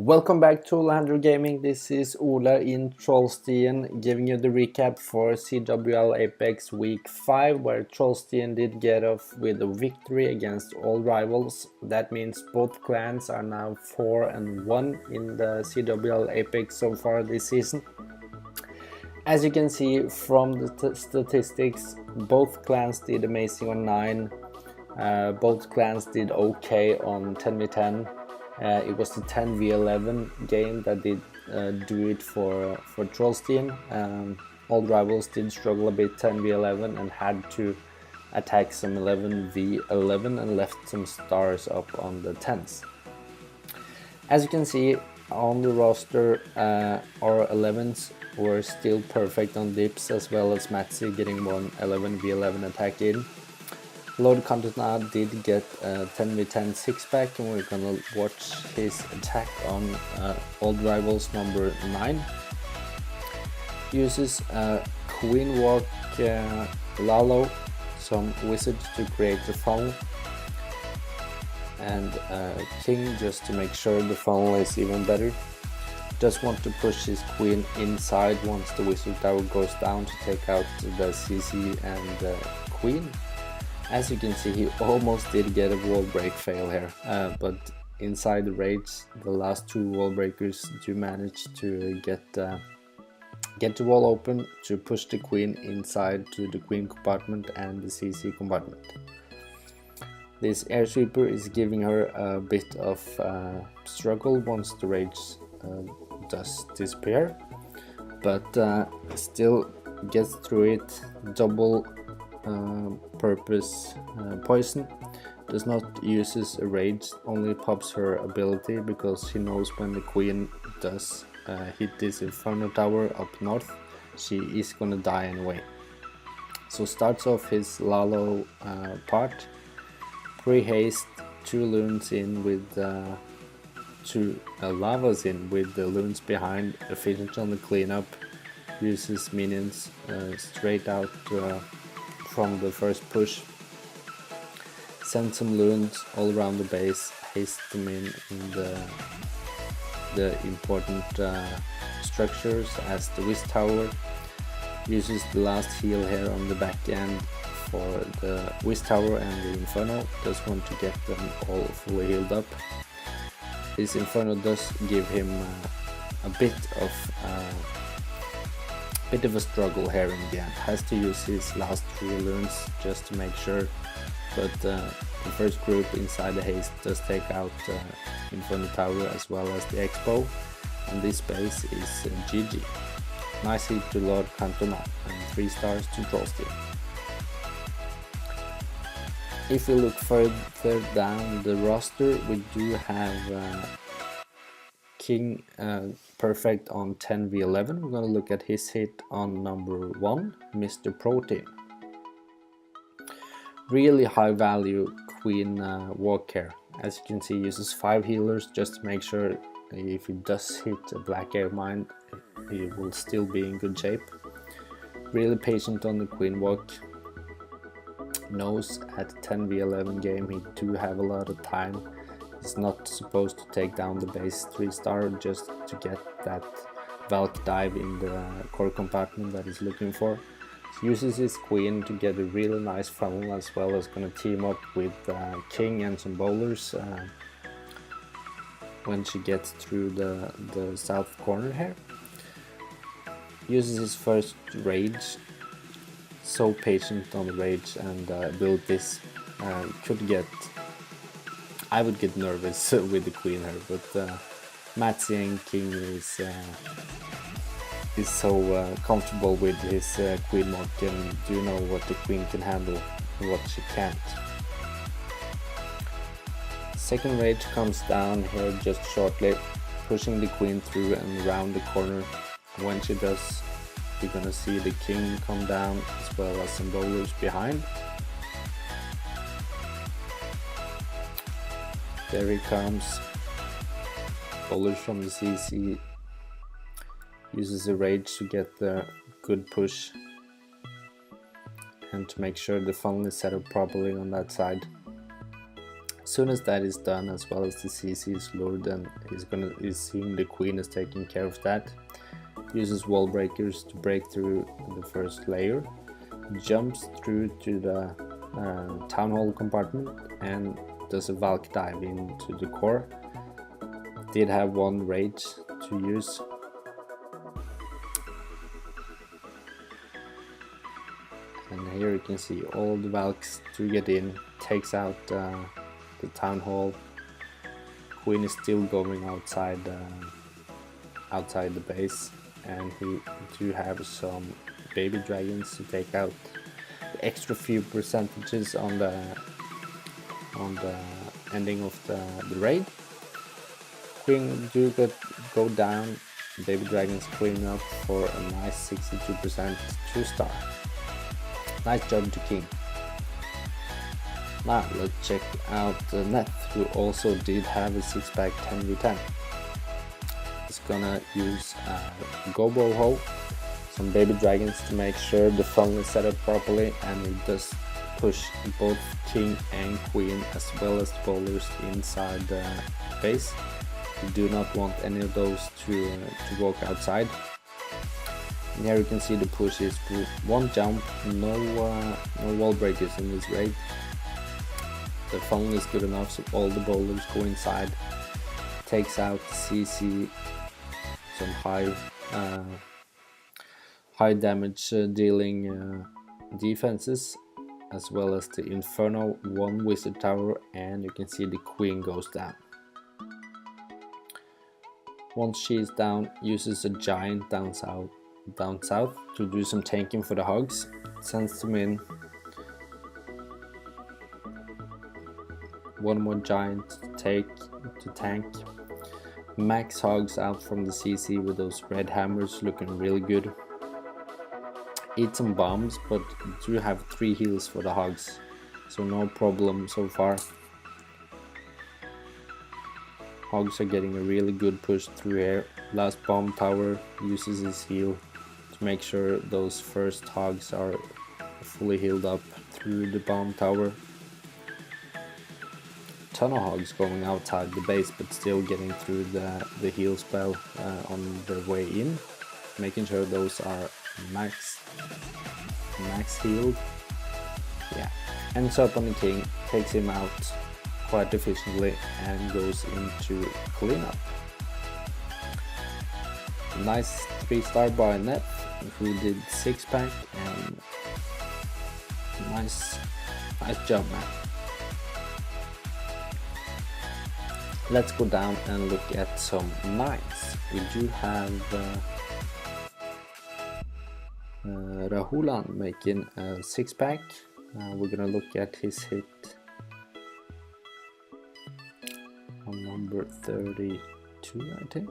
Welcome back to Landry Gaming. This is Ola in Trollstien giving you the recap for CWL Apex Week 5, where Trollstien did get off with a victory against all rivals. That means both clans are now 4-1 in the CWL Apex so far this season. As you can see from the statistics, both clans did amazing on 9. Both clans did okay on 10v10. It was the 10v11 game that did do it for Trollstien. All rivals did struggle a bit 10v11 and had to attack some 11v11 and left some stars up on the 10s. As you can see on the roster, our 11s were still perfect on dips, as well as Matsi getting one 11v11 attack in. Lord Cantona did get a 10v10 6-pack, and we're gonna watch his attack on old rivals number 9. Uses a Queen Walk Lalo, some wizards to create the funnel, and King just to make sure the funnel is even better. Just want to push his queen inside once the wizard tower goes down to take out the CC and the queen. As you can see, he almost did get a wall break fail here, but inside the raids, the last 2 wall breakers do manage to get the wall open to push the queen inside to the queen compartment and the CC compartment. This air sweeper is giving her a bit of struggle once the raids does disappear, but still gets through it. Double purpose poison, does not uses a rage, only pops her ability because she knows when the queen does hit this inferno tower up north, she is gonna die anyway. So starts off his Lalo part, pre-haste 2 loons in with 2 lavas in with the loons behind, efficient on the cleanup, uses minions straight out from the first push, send some loons all around the base, haste them in the important structures as the Wiz Tower, uses the last heal here on the back end for the Wiz Tower and the Inferno, just want to get them all fully healed up. This Inferno does give him a bit of a struggle here in the end, has to use his last 3 loons just to make sure, but the first group inside the haste does take out Inferno Tower as well as the Expo, and this base is GG. Nice hit to Lord Cantona and 3 stars to Trollstien. If we look further down the roster, we do have King perfect on 10v11. We're gonna look at his hit on number 1, Mr. Protein. Really high value queen walk here. As you can see, uses 5 healers just to make sure if he does hit a black air mine, he will still be in good shape. Really patient on the queen walk. Knows at 10v11 game he do have a lot of time. He's not supposed to take down the base 3-star just to get that Valk dive in the core compartment that he's looking for. He uses his queen to get a really nice funnel, as well as gonna team up with King and some bowlers when she gets through the south corner here. Uses his first rage, so patient on the rage and abilities. I would get nervous with the queen here, but Matsi and King is so comfortable with his queen walk and do know what the queen can handle and what she can't. Second rage comes down here just shortly, pushing the queen through and around the corner. When she does, you're gonna see the king come down as well as some bowlers behind. There he comes. Bowlers from the CC, uses a rage to get the good push and to make sure the funnel is set up properly on that side. As soon as that is done, as well as the CC is lured and is seeing the queen is taking care of that, uses wall breakers to break through the first layer, jumps through to the town hall compartment and does a Valk dive into the core. Did have one rage to use. And here you can see all the Valks to get in, takes out the town hall. Queen is still going outside the base, and we do have some baby dragons to take out the extra few percentages on the ending of the raid. Queen do go down, baby dragons clean up for a nice 62% 2-star. Nice job to King. Now let's check out the Net, who also did have a 6-pack 10v10. It's gonna use a Gobo Hoe, some baby dragons to make sure the funnel is set up properly, and it does push both King and Queen as well as the bowlers inside the base. You do not want any of those to walk outside. And here you can see the push is one jump, no wall breakers in this raid. The funnel is good enough so all the bowlers go inside. Takes out the CC, some high damage dealing defenses, as well as the Inferno, one wizard tower, and you can see the queen goes down. Once she is down, uses a giant down south to do some tanking for the hogs, sends them in. One more giant to tank. Max hogs out from the CC with those red hammers, looking really good. Eat some bombs, but do have 3 heals for the hogs, so no problem so far. Hogs are getting a really good push through here. Last bomb tower uses his heal to make sure those first hogs are fully healed up through the bomb tower. Ton of hogs going outside the base, but still getting through the heal spell on their way in, making sure those are max healed. Yeah, ends up on the king, takes him out quite efficiently and goes into cleanup. Nice 3-star by Net, who did 6-pack, and nice job, man. Let's go down and look at some 9s. We do have Rahulan making a 6-pack. We're gonna look at his hit on number 32, I think.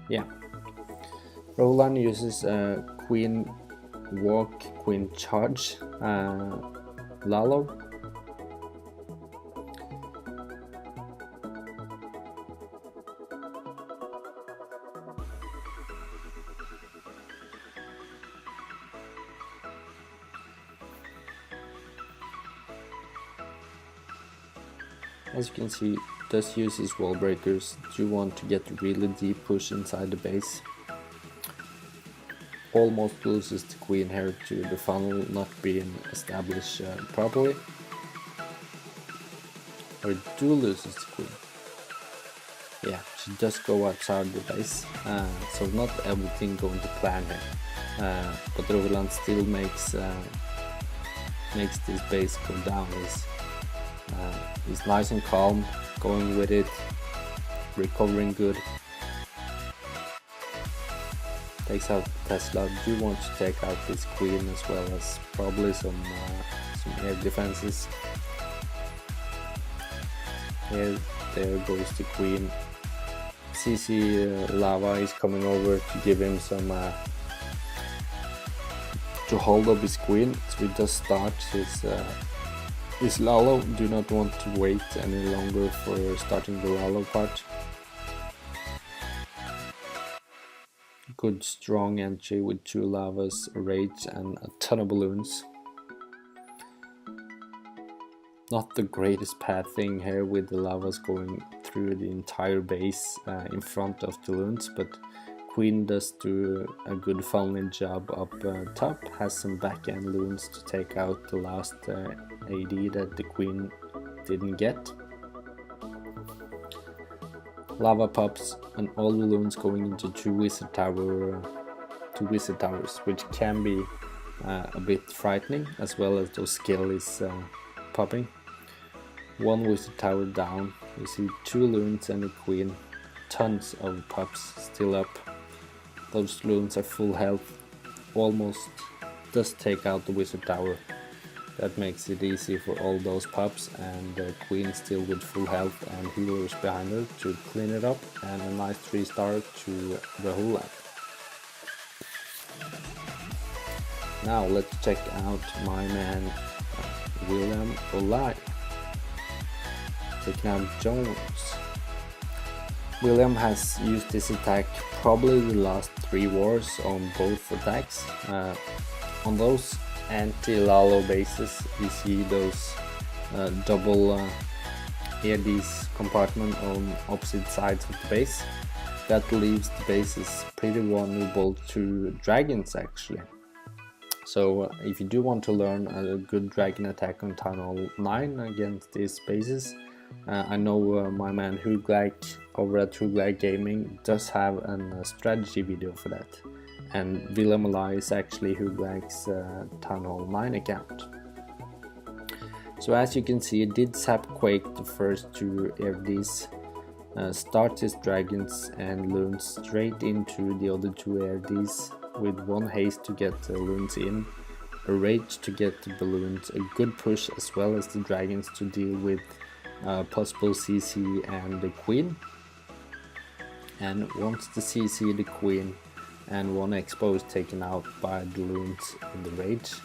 Yeah, Rahulan uses a queen walk, queen charge, Lalo. As you can see, does use his wall breakers. Do want to get a really deep push inside the base. Almost loses the queen here to the funnel not being established properly. Or do loses the queen. Yeah, she does go outside the base, so not everything going to plan here. But Roland still makes this base go down. He's nice and calm, going with it, recovering good. Takes out Tesla. Do want to take out this queen as well as probably some air defenses. Here, there goes the queen. CC Lava is coming over to give him some to hold up his queen. So he does start his Lalo. Do not want to wait any longer for starting the Lalo part. Good strong entry with 2 lavas, a rage and a ton of balloons. Not the greatest pathing here with the lavas going through the entire base in front of the loons, but Queen does do a good funneling job up top, has some backhand loons to take out the last AD that the Queen didn't get. Lava pops and all the loons going into two wizard towers, which can be a bit frightening, as well as those skellies popping. One wizard tower down, you see two loons and a queen, tons of pups still up. Those loons are full health, almost does take out the wizard tower. That makes it easy for all those pups, and the queen still with full health and healers behind her to clean it up, and a nice 3-star to the whole lap. Now let's check out my man William Olai taking out Jones. William has used this attack probably the last 3 wars on both attacks. On those anti-Lalo bases you see those double ADs compartment on opposite sides of the base. That leaves the bases pretty vulnerable to dragons actually. So if you do want to learn a good dragon attack on Town Hall 9 against these bases, I know my man Huglaik over at Huglaik Gaming does have a strategy video for that, and Willem Alai is actually Huglaik's Town Hall 9 account. So as you can see, it did sap Quake the first 2 ARDs, starts his dragons and loons straight into the other 2 ARDs with 1 haste to get the loons in, a rage to get the balloons, a good push as well as the dragons to deal with possible CC and the queen. And once the CC, the queen and 1 expo is taken out by the loons in the rage,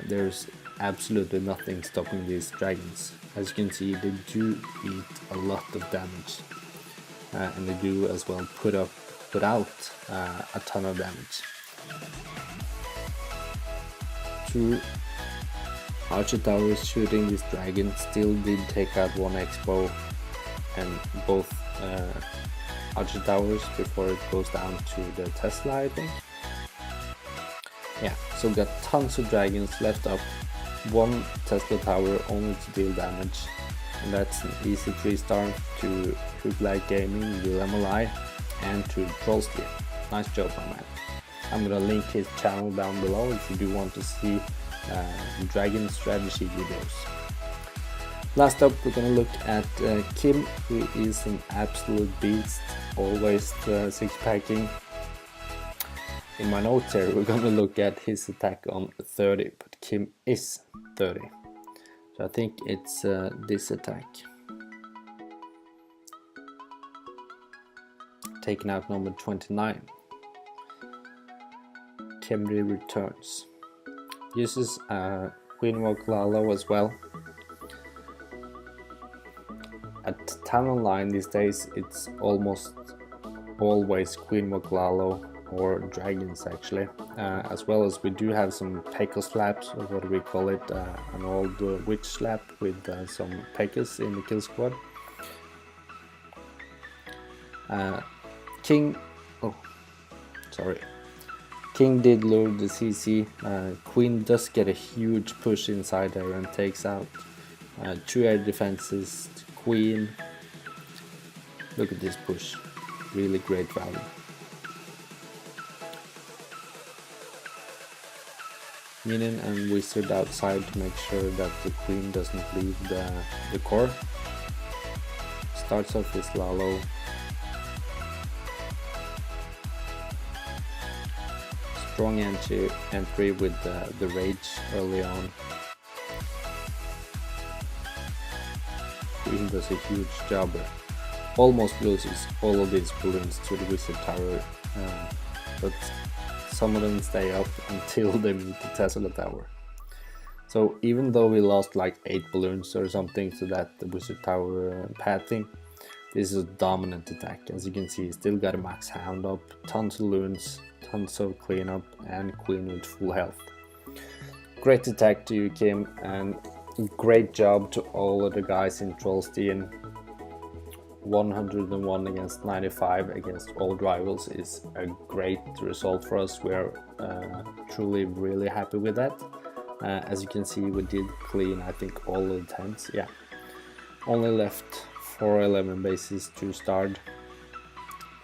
there's absolutely nothing stopping these dragons. As you can see, they do eat a lot of damage, and they do as well put out a ton of damage. 2 Archer towers shooting this dragon still did take out 1 expo and both Archer towers before it goes down to the Tesla, I think. Yeah, so got tons of dragons left up, 1 Tesla tower only to deal damage, and that's an easy 3-star to Huglaik Gaming, Willem Alai, and to Trollstien. Nice job, my man. I'm gonna link his channel down below if you do want to see dragon strategy videos. Last up, we're gonna look at Kim, who is an absolute beast, always 6-packing. In my notes here, we're gonna look at his attack on 30, but Kim is 30. So I think it's this attack. Taking out number 29. Kemri returns. Uses Queen Walk Lalo as well. At Town Online these days, it's almost always Queen Walk Lalo or dragons actually, as well as we do have some Pekka slaps, or what do we call it, an old witch slap with some Pekkas in the kill squad. King did lure the CC. Queen does get a huge push inside there and takes out 2 air defenses. Queen, look at this push, really great value. Minion and wizard outside to make sure that the queen doesn't leave the core. Starts off his Lalo. Strong entry with the rage early on. Queen does a huge job. Almost loses all of these balloons to the wizard tower, but some of them stay up until they meet the Tesla tower. So even though we lost like 8 balloons or something to that wizard tower pathing, this is a dominant attack. As you can see, still got a max hound up, tons of loons, tons of cleanup, and queen with full health. Great attack to you, Kim, and great job to all of the guys in Trollstien. 101 against 95 against old rivals is a great result for us. We are truly really happy with that. As you can see, we did clean, I think, all of the tents. Yeah, only left 411 bases to start.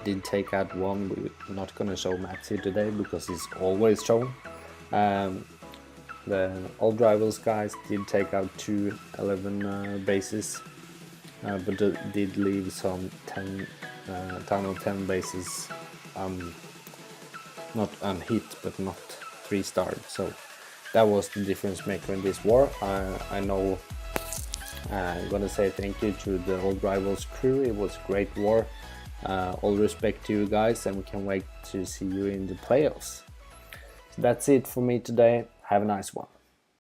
Did take out one. We're not gonna show Max here today because he's always shown. The old rivals guys did take out 211 bases, but did leave some 10 bases not unhit, but not 3-starred. So that was the difference maker in this war. I know I'm gonna say thank you to the old rivals crew. It was a great war. All respect to you guys, and we can wait to see you in the playoffs. So that's it for me today. Have a nice one.